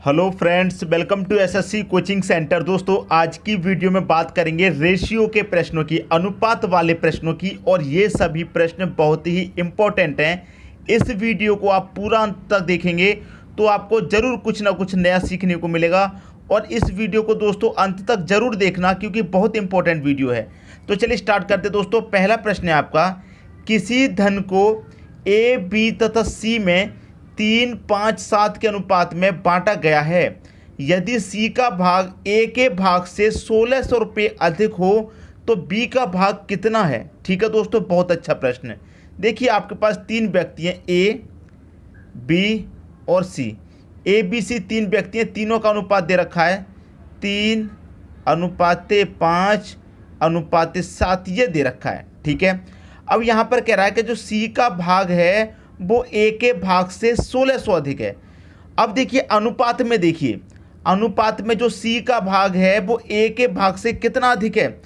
Hello friends, welcome to SSC coaching centre. दोस्तों, आज की वीडियो में बात करेंगे रेशियो के प्रश्नों की, अनुपात वाले प्रश्नों की, और ये सभी प्रश्न बहुत ही इम्पोर्टेंट हैं। इस वीडियो को आप पूरा अंत तक देखेंगे तो आपको ज़रूर कुछ ना कुछ नया सीखने को मिलेगा। और इस वीडियो को दोस्तों अंत तक ज़रूर देखना, क्योंकि बहुत इंपॉर्टेंट वीडियो है। तो चलिए स्टार्ट करते दोस्तों। पहला प्रश्न है आपका, किसी धन को ए, बी तथा सी में 3, 5, 7 के अनुपात में बांटा गया है। यदि सी का भाग ए के भाग से 1600 रुपये अधिक हो तो बी का भाग कितना है। ठीक है दोस्तों, बहुत अच्छा प्रश्न है। देखिए, आपके पास 3 व्यक्ति हैं, ए, बी और सी। ए, बी, सी 3 व्यक्ति हैं, तीनों का अनुपात दे रखा है 3:5:7 ये दे रखा है। ठीक है, अब यहाँ पर कह रहा है कि जो सी का भाग है वो ए के भाग से 1600 अधिक है। अब देखिए अनुपात में, देखिए अनुपात में जो सी का भाग है वो ए के भाग से कितना अधिक है।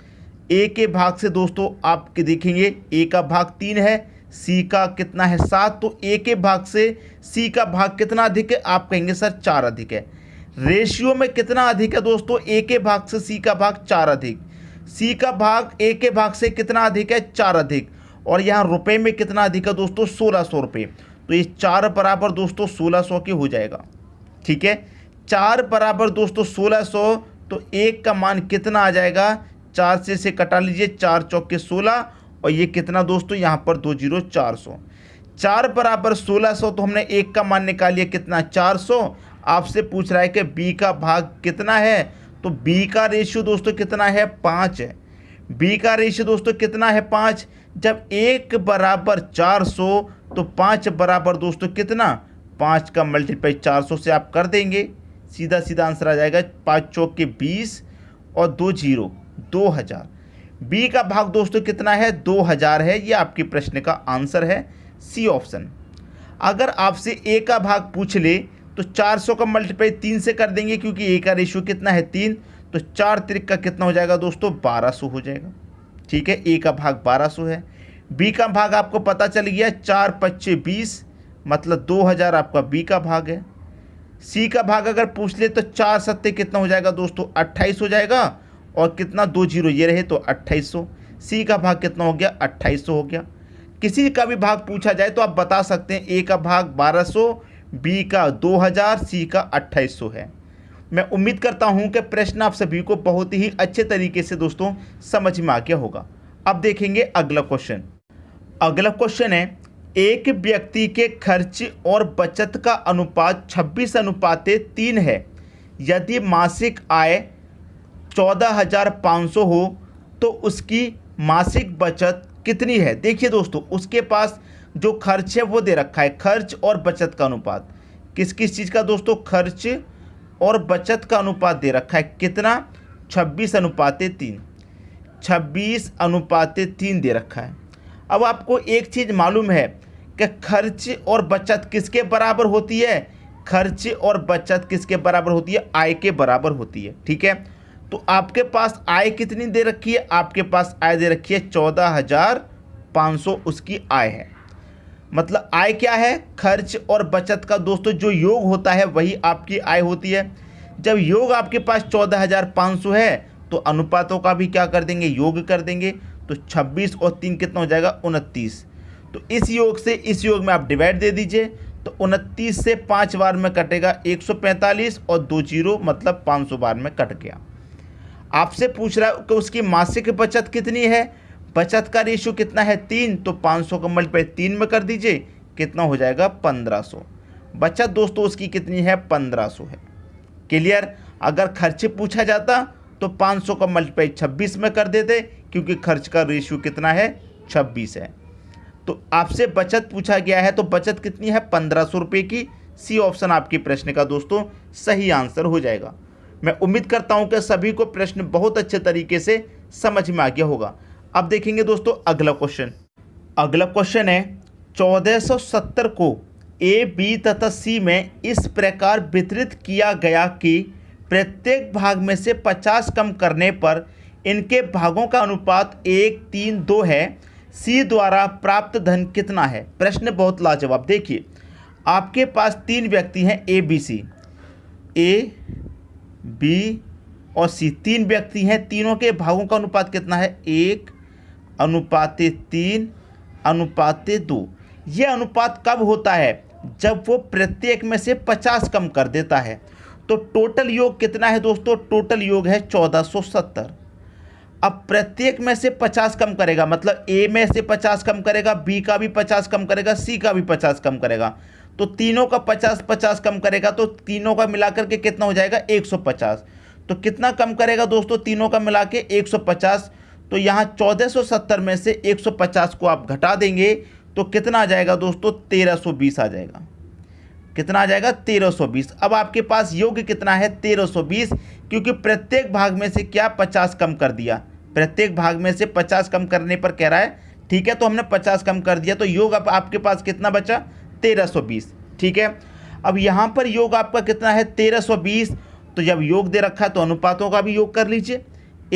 ए के भाग से दोस्तों आप देखेंगे, ए का भाग 3 है, सी का कितना है 7, तो ए के भाग से सी का भाग कितना अधिक है। आप कहेंगे सर 4 अधिक है। रेशियो में कितना अधिक है दोस्तों, ए के भाग से सी का भाग 4 अधिक, सी का भाग ए के भाग से कितना अधिक है 4 अधिक, और यहाँ रुपए में कितना अधिक है दोस्तों 1600 रुपये। तो ये 4 बराबर दोस्तों 1600 के हो जाएगा। ठीक है, 4 बराबर दोस्तों 1600, तो 1 का मान कितना आ जाएगा, 4 से इसे कटा लीजिए, 4 चौके 16, और ये कितना दोस्तों यहाँ पर 2 0 400। 4 बराबर 1600, तो हमने 1 का मान निकाल लिया कितना 400। आपसे पूछ रहा है कि बी का भाग कितना है, तो बी का रेशियो दोस्तों कितना है 5 है। बी का रेशियो दोस्तों कितना है 5। जब 1 बराबर 400 तो 5 बराबर दोस्तों कितना, 5 का मल्टीप्लाई 400 से आप कर देंगे, सीधा सीधा आंसर आ जाएगा 5 चौके 20 और 2 0 2000। बी का भाग दोस्तों कितना है 2000 है। ये आपके प्रश्न का आंसर है, सी ऑप्शन। अगर आपसे ए का भाग पूछ ले तो 400 का मल्टीप्लाई 3 से कर देंगे, क्योंकि ए का रेशियो कितना है 3, तो 4 त्रिक का कितना हो जाएगा दोस्तों 1200 हो जाएगा। ठीक है, ए का भाग 1200 है। बी का भाग आपको पता चल गया 4 5 20, मतलब 2000 आपका बी का भाग है। सी का भाग अगर पूछ ले तो 4 7 कितना हो जाएगा दोस्तों 28 हो जाएगा, और कितना 2 0 ये रहे तो 2800। सी का भाग कितना हो गया 2800 हो गया। किसी का भी भाग पूछा जाए तो आप बता सकते हैं ए का भाग 1200, बी का 2000, सी का 2800 है। मैं उम्मीद करता हूं कि प्रश्न आप सभी को बहुत ही अच्छे तरीके से दोस्तों समझ में आ गया होगा। अब देखेंगे अगला क्वेश्चन। अगला क्वेश्चन है, एक व्यक्ति के खर्च और बचत का अनुपात 26:3 है। यदि मासिक आय 14,500 हो तो उसकी मासिक बचत कितनी है। देखिए दोस्तों, उसके पास जो खर्च है वो दे रखा है, खर्च और बचत का अनुपात। किस किस चीज़ का दोस्तों, खर्च और बचत का अनुपात दे रखा है कितना 26:3। 26:3 दे रखा है। अब आपको एक चीज़ मालूम है कि खर्च और बचत किसके बराबर होती है, खर्च और बचत किसके बराबर होती है, आय के बराबर होती है। ठीक है, तो आपके पास आय कितनी दे रखी है, आपके पास आय दे रखी है 14,500 उसकी आय है। मतलब आय क्या है, खर्च और बचत का दोस्तों जो योग होता है वही आपकी आय होती है। जब योग आपके पास 14,500 है तो अनुपातों का भी क्या कर देंगे, योग कर देंगे। तो 26 और 3 कितना हो जाएगा 29। तो इस योग से इस योग में आप डिवाइड दे दीजिए, तो 29 से 5 बार में कटेगा 145, और 2 0 मतलब 500 बार में कट गया। आपसे पूछ रहा है कि उसकी मासिक बचत कितनी है। बचत का रेशियो कितना है 3, तो 500 का मल्टीप्लाई 3 में कर दीजिए, कितना हो जाएगा 1500। बचत दोस्तों उसकी कितनी है 1500 है। क्लियर। अगर खर्च पूछा जाता तो 500 का मल्टीप्लाई 26 में कर देते, क्योंकि खर्च का रेशियो कितना है 26 है। तो आपसे बचत पूछा गया है तो बचत कितनी है 1500 रुपये की। सी ऑप्शन आपके प्रश्न का दोस्तों सही आंसर हो जाएगा। मैं उम्मीद करता हूं कि सभी को प्रश्न बहुत अच्छे तरीके से समझ में आ गया होगा। अब देखेंगे दोस्तों अगला क्वेश्चन। अगला क्वेश्चन है, 1470 को ए, बी तथा सी में इस प्रकार वितरित किया गया कि प्रत्येक भाग में से 50 कम करने पर इनके भागों का अनुपात 1:3:2 है। सी द्वारा प्राप्त धन कितना है। प्रश्न बहुत लाजवाब। देखिए, आपके पास 3 व्यक्ति हैं ए, बी, सी। ए, बी और सी, तीन व्यक्ति हैं, तीनों के भागों का अनुपात कितना है? 1:3:2। ये अनुपात कब होता है? जब वो प्रत्येक में से 50 कम कर देता है। तो टोटल योग कितना है दोस्तों? टोटल योग है 1470। अब प्रत्येक में से 50 कम करेगा, मतलब ए में से 50 कम करेगा, बी का भी 50 कम करेगा, सी का भी 50 कम करेगा, तो तीनों का 50-50 कम करेगा, तो तीनों का मिलाकर के कितना हो जाएगा? 150। तो कितना कम करेगा दोस्तों तीनों का मिला के? 150। तो यहाँ 1470 में से 150 को आप घटा देंगे तो कितना आ जाएगा दोस्तों? 1320 आ जाएगा। कितना आ जाएगा? 1320। अब आपके पास योग कितना है? 1320, क्योंकि प्रत्येक भाग में से क्या 50 कम कर दिया, प्रत्येक भाग में से 50 कम करने पर कह रहा है, ठीक है, तो हमने 50 कम कर दिया, तो योग अब आपके पास कितना बचा? 1320। ठीक है, अब यहाँ पर योग आपका कितना है? 1320। तो जब योग दे रखा है तो अनुपातों का भी योग कर लीजिए,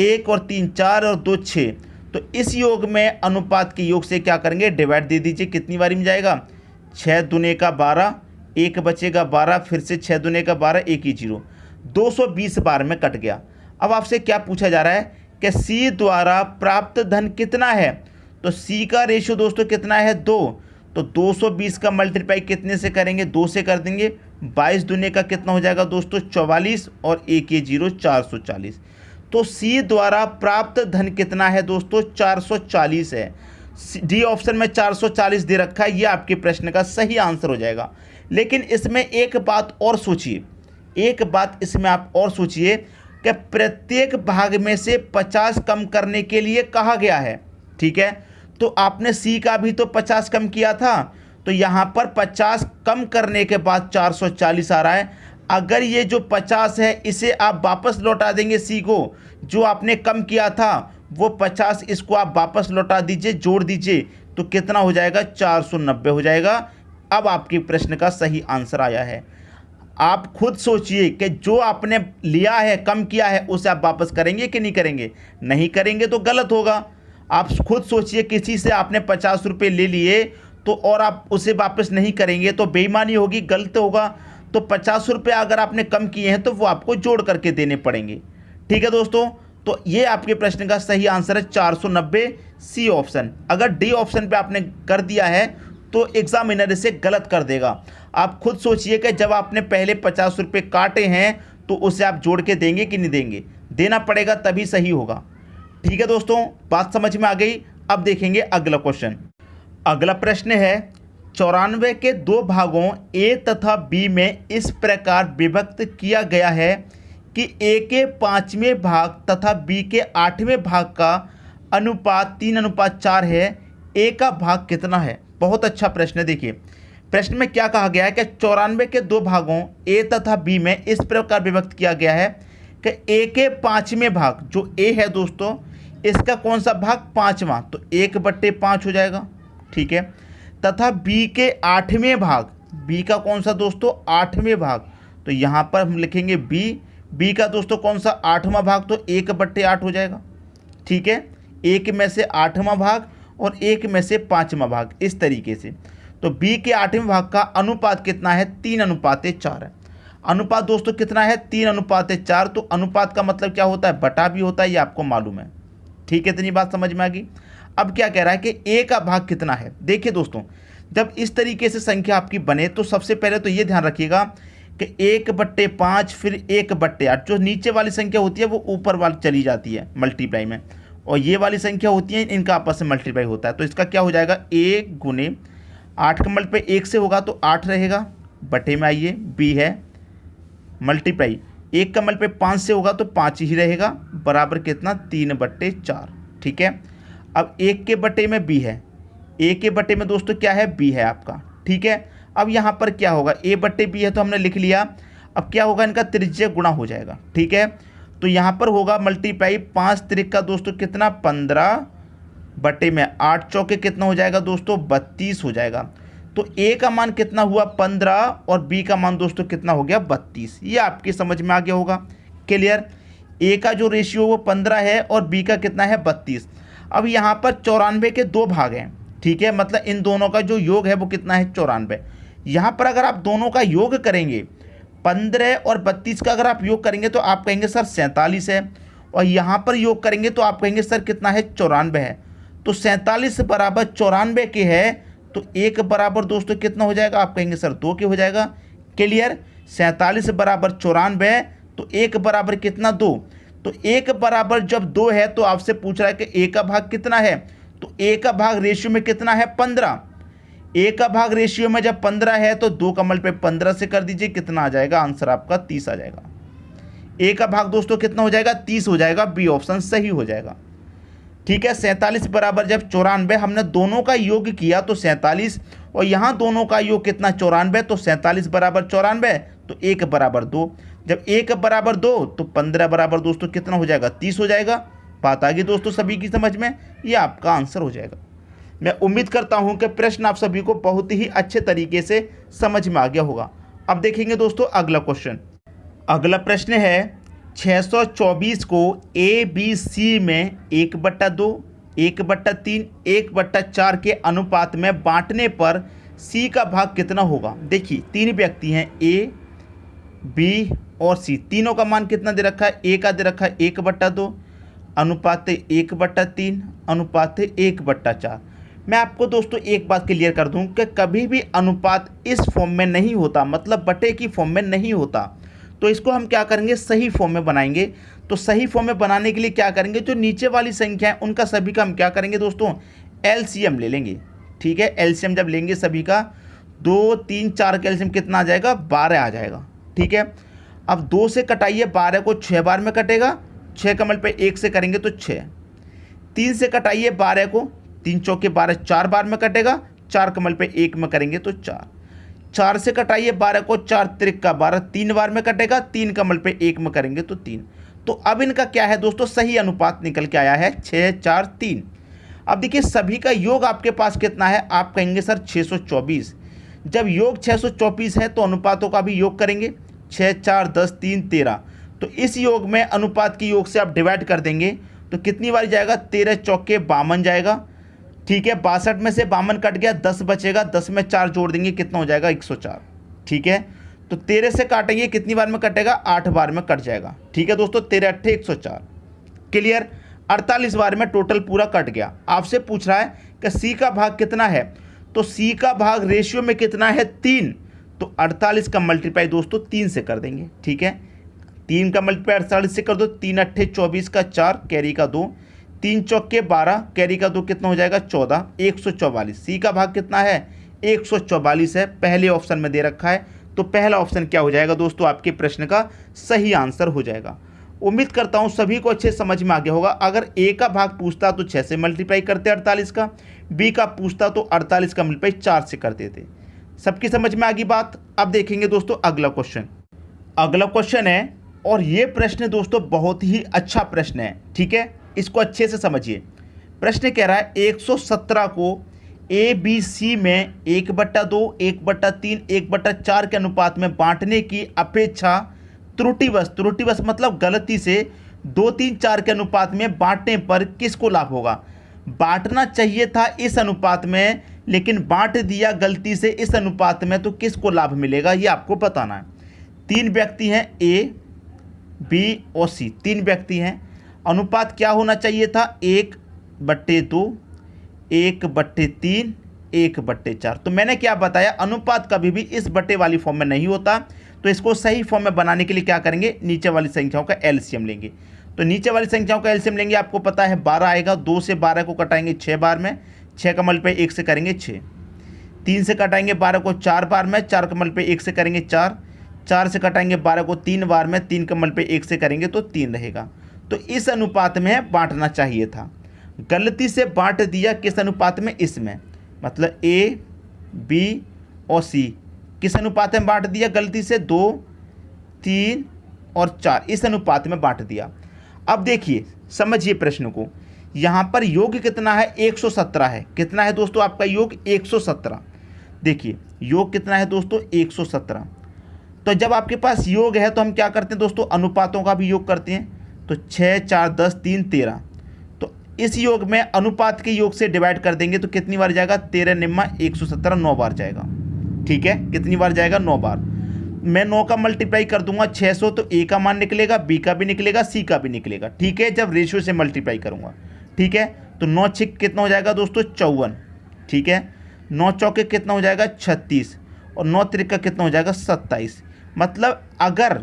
1 और 3 4 और 2 6। तो इस योग में अनुपात के योग से क्या करेंगे? डिवाइड दे दीजिए, कितनी बारी में जाएगा? 6 दूने का 12, 1 बचेगा 12, फिर से 6 दूने का 12, 1 ही 0, 220 बार में कट गया। अब आपसे क्या पूछा जा रहा है कि सी द्वारा प्राप्त धन कितना है? तो सी का रेशियो दोस्तों कितना है? 2। तो 220 का मल्टीप्लाई कितने से करेंगे? 2 से कर देंगे। 22 दूने का कितना हो जाएगा दोस्तों? 44 और 1 ये 0, 440। तो सी द्वारा प्राप्त धन कितना है दोस्तों? 440 है। डी ऑप्शन में 440 दे रखा है, ये आपके प्रश्न का सही आंसर हो जाएगा। लेकिन इसमें एक बात और सोचिए, एक बात इसमें आप और सोचिए कि प्रत्येक भाग में से 50 कम करने के लिए कहा गया है। ठीक है, तो आपने सी का भी तो 50 कम किया था, तो यहाँ पर 50 कम करने के बाद 440 आ रहा है। अगर ये जो 50 है इसे आप वापस लौटा देंगे सी को, जो आपने कम किया था वो 50, इसको आप वापस लौटा दीजिए, जोड़ दीजिए, तो कितना हो जाएगा? 490 हो जाएगा। अब आपके प्रश्न का सही आंसर आया है। आप खुद सोचिए कि जो आपने लिया है, कम किया है, उसे आप वापस करेंगे कि नहीं करेंगे? नहीं करेंगे तो गलत होगा। आप खुद सोचिए, किसी से आपने 50 रुपये ले लिए तो और आप उसे वापस नहीं करेंगे तो बेईमानी होगी, गलत होगा। तो 50 रुपये अगर आपने कम किए हैं तो वो आपको जोड़ करके देने पड़ेंगे। ठीक है दोस्तों, तो ये आपके प्रश्न का सही आंसर है 490, सी ऑप्शन। अगर डी ऑप्शन पे आपने कर दिया है तो एग्जामिनर इसे गलत कर देगा। आप खुद सोचिए कि जब आपने पहले 50 रुपये काटे हैं तो उसे आप जोड़ के देंगे कि नहीं देंगे? देना पड़ेगा, तभी सही होगा। ठीक है दोस्तों, बात समझ में आ गई। अब देखेंगे अगला क्वेश्चन। अगला प्रश्न है, 94 के दो भागों ए तथा बी में इस प्रकार विभक्त किया गया है कि ए के 5वें भाग तथा बी के 8वें भाग का अनुपात 3:4 है। ए का भाग कितना है? बहुत अच्छा प्रश्न है। देखिए प्रश्न में क्या कहा गया है कि 94 के दो भागों ए तथा बी में इस प्रकार विभक्त किया गया है कि ए के 5वें भाग, जो ए है दोस्तों, इसका कौन सा भाग? 5वां, तो 1/5 हो जाएगा। ठीक है, तथा बी के 8वें भाग, बी का कौन सा दोस्तों? 8वें भाग, तो यहाँ पर हम लिखेंगे बी का दोस्तों कौन सा? 8वां भाग, तो 1/8 हो जाएगा। ठीक है, 1 में से 8वां भाग और 1 में से 5वां भाग, इस तरीके से। तो बी के 8वें भाग का अनुपात कितना है? 3:4 है। अनुपात दोस्तों कितना है? 3:4। तो अनुपात का मतलब क्या होता है? बटा भी होता है, ये आपको मालूम है। ठीक है, इतनी बात समझ में आ गई। अब क्या कह रहा है कि ए का भाग कितना है? देखिए दोस्तों, जब इस तरीके से संख्या आपकी बने तो सबसे पहले तो ये ध्यान रखिएगा कि 1/5 फिर 1/8, जो नीचे वाली संख्या होती है वो ऊपर वाली चली जाती है मल्टीप्लाई में, और ये वाली संख्या होती है इनका आपस में मल्टीप्लाई होता है। तो इसका क्या हो जाएगा? 1 गुने 8 का मल्टीप्लाई 1 से होगा तो 8 रहेगा, बटे में आइए बी है, मल्टीप्लाई 1 का मल्टीप्लाई 5 से होगा तो 5 ही रहेगा, बराबर कितना? 3/4। ठीक है, अब 1 के बटे में बी है, ए के बटे में दोस्तों क्या है? बी है आपका। ठीक है, अब यहाँ पर क्या होगा? ए बटे बी है तो हमने लिख लिया। अब क्या होगा? इनका त्रिज्य गुणा हो जाएगा। ठीक है, तो यहाँ पर होगा मल्टीप्लाई 5 त्रिक का दोस्तों कितना? 15 बटे में 8 चौके कितना हो जाएगा दोस्तों? 32 हो जाएगा। तो ए का मान कितना हुआ? 15, और बी का मान दोस्तों कितना हो गया? 32। ये आपकी समझ में आ गया होगा। क्लियर? ए का जो रेशियो वो 15 है और बी का कितना है? 32। अब यहाँ पर 94 के दो भाग हैं। ठीक है, मतलब इन दोनों का जो योग है वो कितना है? 94। यहाँ पर अगर आप दोनों का योग करेंगे, 15 और 32 का अगर आप योग करेंगे तो आप कहेंगे सर 47 है, और यहाँ पर योग करेंगे तो आप कहेंगे सर कितना है 94 है। तो 47 बराबर 94 के है, तो 1 बराबर दोस्तों कितना हो जाएगा, आप कहेंगे सर 2 के हो जाएगा। क्लियर, 47 बराबर 94, तो 1 बराबर कितना 2। तो 1 बराबर जब 2 है तो आपसे पूछ रहा है कि a का भाग कितना है, तो a का भाग रेशियो में कितना है 15। a का भाग रेशियो में जब 15 है तो 2 का मल्टीप्लाई 15 से कर दीजिए, कितना आ जाएगा, आंसर आपका 30 आ जाएगा। a का भाग दोस्तों कितना हो जाएगा, 30 हो जाएगा, बी ऑप्शन सही हो जाएगा। ठीक है, 47 बराबर जब 94, हमने दोनों का योग किया तो 47, और यहाँ दोनों का योग कितना 94, तो 47 बराबर 94, तो 1 बराबर 2। जब 1 बराबर 2 तो 15 बराबर दोस्तों कितना हो जाएगा, 30 हो जाएगा। बात आ गई दोस्तों सभी की समझ में, ये आपका आंसर हो जाएगा। मैं उम्मीद करता हूँ कि प्रश्न आप सभी को बहुत ही अच्छे तरीके से समझ में आ गया होगा। अब देखेंगे दोस्तों अगला क्वेश्चन। अगला प्रश्न है 624 को ए बी सी में 1/2, 1/3, 1/4 के अनुपात में बांटने पर सी का भाग कितना होगा। देखिए 3 व्यक्ति हैं, ए बी और सी, तीनों का मान कितना दे रखा है, ए का दे रखा है 1/2, अनुपात 1/3, अनुपात 1/4। मैं आपको दोस्तों एक बात क्लियर कर दूं कि कभी भी अनुपात इस फॉर्म में नहीं होता, मतलब बटे की फॉर्म में नहीं होता। तो इसको हम क्या करेंगे, सही फॉर्म में बनाएंगे। तो सही फॉर्म में बनाने के लिए क्या करेंगे, जो नीचे वाली संख्या है उनका सभी का हम क्या करेंगे दोस्तों, एलसीएम ले लेंगे। ठीक है, एलसीएम जब लेंगे सभी का, 2, 3, 4 का एलसीएम कितना आ जाएगा, 12 आ जाएगा। ठीक है, अब 2 से कटाइए, 12 को 6 बार में कटेगा, 6 का मल्टीप्लाई 1 से करेंगे तो 6। 3 से कटाइए 12 को, 3 चौके 12, 4 बार में कटेगा, 4 का मल्टीप्लाई 1 में करेंगे तो 4। 4 से कटाइए 12 को, 4 त्रिक का 12, 3 बार में कटेगा, 3 का मल्टीप्लाई 1 में करेंगे तो 3। तो अब इनका क्या है दोस्तों, सही अनुपात निकल के आया है 6, 4, 3। अब देखिए सभी का योग आपके पास कितना है, आप कहेंगे सर 624। जब योग 624 है तो अनुपातों का भी योग करेंगे, 6, 4, 10, 3, 13। तो इस योग में अनुपात के योग से आप डिवाइड कर देंगे तो कितनी बार जाएगा, 13 चौके 52 जाएगा। ठीक है, 62 में से 52 कट गया, 10 बचेगा, 10 में 4 जोड़ देंगे, कितना हो जाएगा 104। ठीक है, तो 13 से काटेंगे, कितनी बार में कटेगा, 8 बार में कट जाएगा। ठीक है दोस्तों, 13 8 104। क्लियर, 48 बार में टोटल पूरा कट गया। आपसे पूछ रहा है कि सी का भाग कितना है, तो सी का भाग रेशियो में कितना है 3, तो 48 का मल्टीप्लाई दोस्तों 3 से कर देंगे। ठीक है, 3 का मल्टीप्लाई 48 से कर दो, 3 8 24 का 4, कैरी का 2, 3 चौके 12, कैरी का 2, कितना हो जाएगा 14, 144। सी का भाग कितना है, 144 है, पहले ऑप्शन में दे रखा है। तो पहला ऑप्शन क्या हो जाएगा दोस्तों, आपके प्रश्न का सही आंसर हो जाएगा। उम्मीद करता हूं सभी को अच्छे समझ में आ गया होगा। अगर ए का भाग पूछता तो 6 से मल्टीप्लाई करते 48 का, बी का पूछता तो 48 का मल्टीप्लाई 4 से करते थे। सबकी समझ में आ गई बात। अब देखेंगे दोस्तों अगला क्वेश्चन। अगला क्वेश्चन है, और ये प्रश्न दोस्तों बहुत ही अच्छा प्रश्न है। ठीक है, इसको अच्छे से समझिए। प्रश्न कह रहा है 117 को ए बी सी में 1/2, 1/3, 1/4 के अनुपात में बांटने की अपेक्षा त्रुटिवश मतलब गलती से 2, 3, 4 के अनुपात में बांटने पर किसको लाभ होगा। बांटना चाहिए था इस अनुपात में, लेकिन बांट दिया गलती से इस अनुपात में, तो किसको लाभ मिलेगा ये आपको बताना है। 3 व्यक्ति हैं, ए बी और सी, 3 व्यक्ति हैं। अनुपात क्या होना चाहिए था, 1/2, 1/3, 1/4। तो मैंने क्या बताया, अनुपात कभी भी इस बटे वाली फॉर्म में नहीं होता। तो इसको सही फॉर्म में बनाने के लिए क्या करेंगे, नीचे वाली संख्याओं का एलसीएम लेंगे। तो नीचे वाली संख्याओं का एलसीएम लेंगे, आपको पता है 12 आएगा। 2 से 12 को कटाएंगे 6 बार में, 6 का मल्टीप्लाई 1 से करेंगे 6। 3 से कटाएंगे 12 को 4 बार में, 4 का मल्टीप्लाई 1 से करेंगे 4। 4 से कटाएंगे 12 को 3 बार में, 3 का मल्टीप्लाई 1 से करेंगे तो 3 रहेगा। तो इस अनुपात में बांटना चाहिए था, गलती से बांट दिया किस अनुपात में, इसमें। मतलब ए बी और सी किस अनुपात में बांट दिया, गलती से 2, 3 और 4 इस अनुपात में बांट दिया। अब देखिए समझिए प्रश्न को, यहाँ पर योग कितना है, 117 है। कितना है दोस्तों आपका योग, 117। देखिए योग कितना है दोस्तों, 117। तो जब आपके पास योग है तो हम क्या करते हैं दोस्तों, अनुपातों का भी योग करते हैं। तो 6, 4, 10, 3, 13। तो इस योग में अनुपात के योग से डिवाइड कर देंगे तो कितनी बार जाएगा, 13 निम्मा 117, 9 बार जाएगा। ठीक है, कितनी बार जाएगा, 9 बार। मैं 9 का मल्टीप्लाई कर दूंगा 600 तो ए का मान निकलेगा, बी का भी निकलेगा, सी का भी निकलेगा। ठीक है, जब रेशियो से मल्टीप्लाई करूंगा। ठीक है, तो 9 छिक कितना हो जाएगा दोस्तों 54। ठीक है, 9 चौके कितना हो जाएगा 36 और 9 त्रिका कितना हो जाएगा 27। मतलब अगर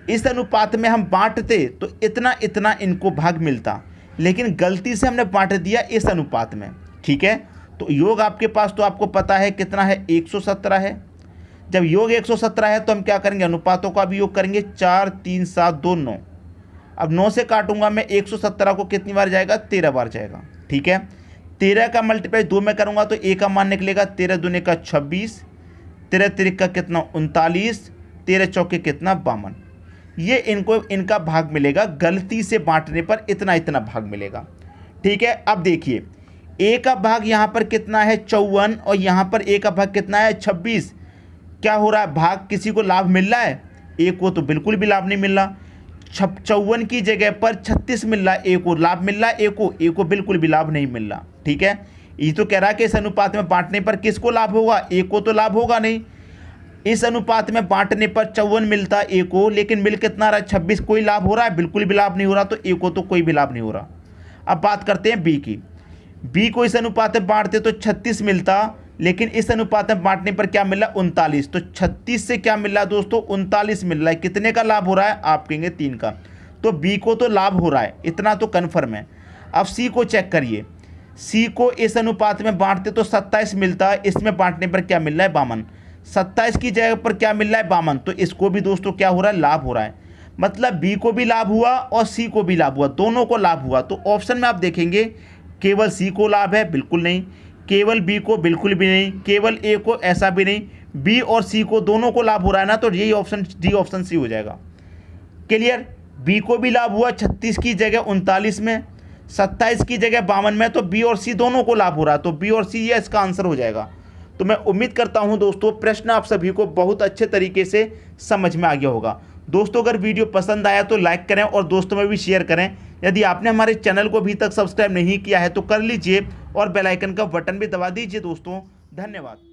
इस अनुपात में हम बांटते तो इतना इतना इनको भाग मिलता, लेकिन गलती से हमने बांट दिया इस अनुपात में। ठीक है, तो योग आपके पास तो आपको पता है कितना है 117 है। जब योग 117 है तो हम क्या करेंगे, अनुपातों का भी योग करेंगे। 4 3 7 2 9। अब 9 से काटूंगा मैं 117 को, कितनी बार जाएगा 13 बार जाएगा। ठीक है, 13 का मल्टीप्लाई 2 में करूंगा तो ए का मान निकलेगा 13 दूने का 26, 13 त्रिक का कितना 39, 13 चौके कितना 52। ये इनको इनका भाग मिलेगा, गलती से बांटने पर इतना इतना भाग मिलेगा। ठीक है, अब देखिए ए का भाग यहाँ पर कितना है 54 और यहाँ पर ए का भाग कितना है 26। क्या हो रहा है, भाग किसी को लाभ मिल रहा है, ए को तो बिल्कुल भी लाभ नहीं मिल रहा। 54 की जगह पर 36 मिल रहा है, ए को लाभ मिल रहा है, ए को बिल्कुल भी लाभ नहीं मिल रहा। ठीक है, ये तो कह रहा है कि इस अनुपात में बांटने पर किसको लाभ होगा, ए को तो लाभ होगा नहीं। इस अनुपात में बांटने पर 54 मिलता है ए को, लेकिन मिल कितना रहा है 26। कोई लाभ हो रहा है, बिल्कुल भी लाभ नहीं हो रहा, तो ए को तो कोई भी लाभ नहीं हो रहा। अब बात करते हैं बी की। बी को इस अनुपात में बांटते तो 36 मिलता, लेकिन इस अनुपात में बांटने पर क्या मिल रहा है 39। तो 36 से क्या मिल रहा है दोस्तों 39 मिल रहा है। कितने का लाभ हो रहा है, आप कहेंगे 3 का। तो बी को तो लाभ हो रहा है, इतना तो कन्फर्म है। अब सी को चेक करिए। सी को इस अनुपात में बांटते तो 27 मिलता है, इसमें बांटने पर क्या मिल रहा है 52। 27 की जगह पर क्या मिल रहा है 52, तो इसको भी दोस्तों क्या हो रहा है, लाभ हो रहा है। मतलब बी को भी लाभ हुआ और सी को भी लाभ हुआ, दोनों को लाभ हुआ। तो ऑप्शन में आप देखेंगे केवल सी को लाभ है, बिल्कुल नहीं। केवल बी को बिल्कुल भी नहीं। केवल ए को, ऐसा भी नहीं। बी और सी को दोनों को लाभ हो रहा है ना, तो यही ऑप्शन डी ऑप्शन सी हो जाएगा। क्लियर, बी को भी लाभ हुआ 36 की जगह 39 में, 27 की जगह 52 में, तो बी और सी दोनों को लाभ हो रहा है, तो बी और सी ये इसका आंसर हो जाएगा। तो मैं उम्मीद करता हूं दोस्तों प्रश्न आप सभी को बहुत अच्छे तरीके से समझ में आ गया होगा। दोस्तों अगर वीडियो पसंद आया तो लाइक करें और दोस्तों में भी शेयर करें। यदि आपने हमारे चैनल को अभी तक सब्सक्राइब नहीं किया है तो कर लीजिए और बेल आइकन का बटन भी दबा दीजिए दोस्तों। धन्यवाद।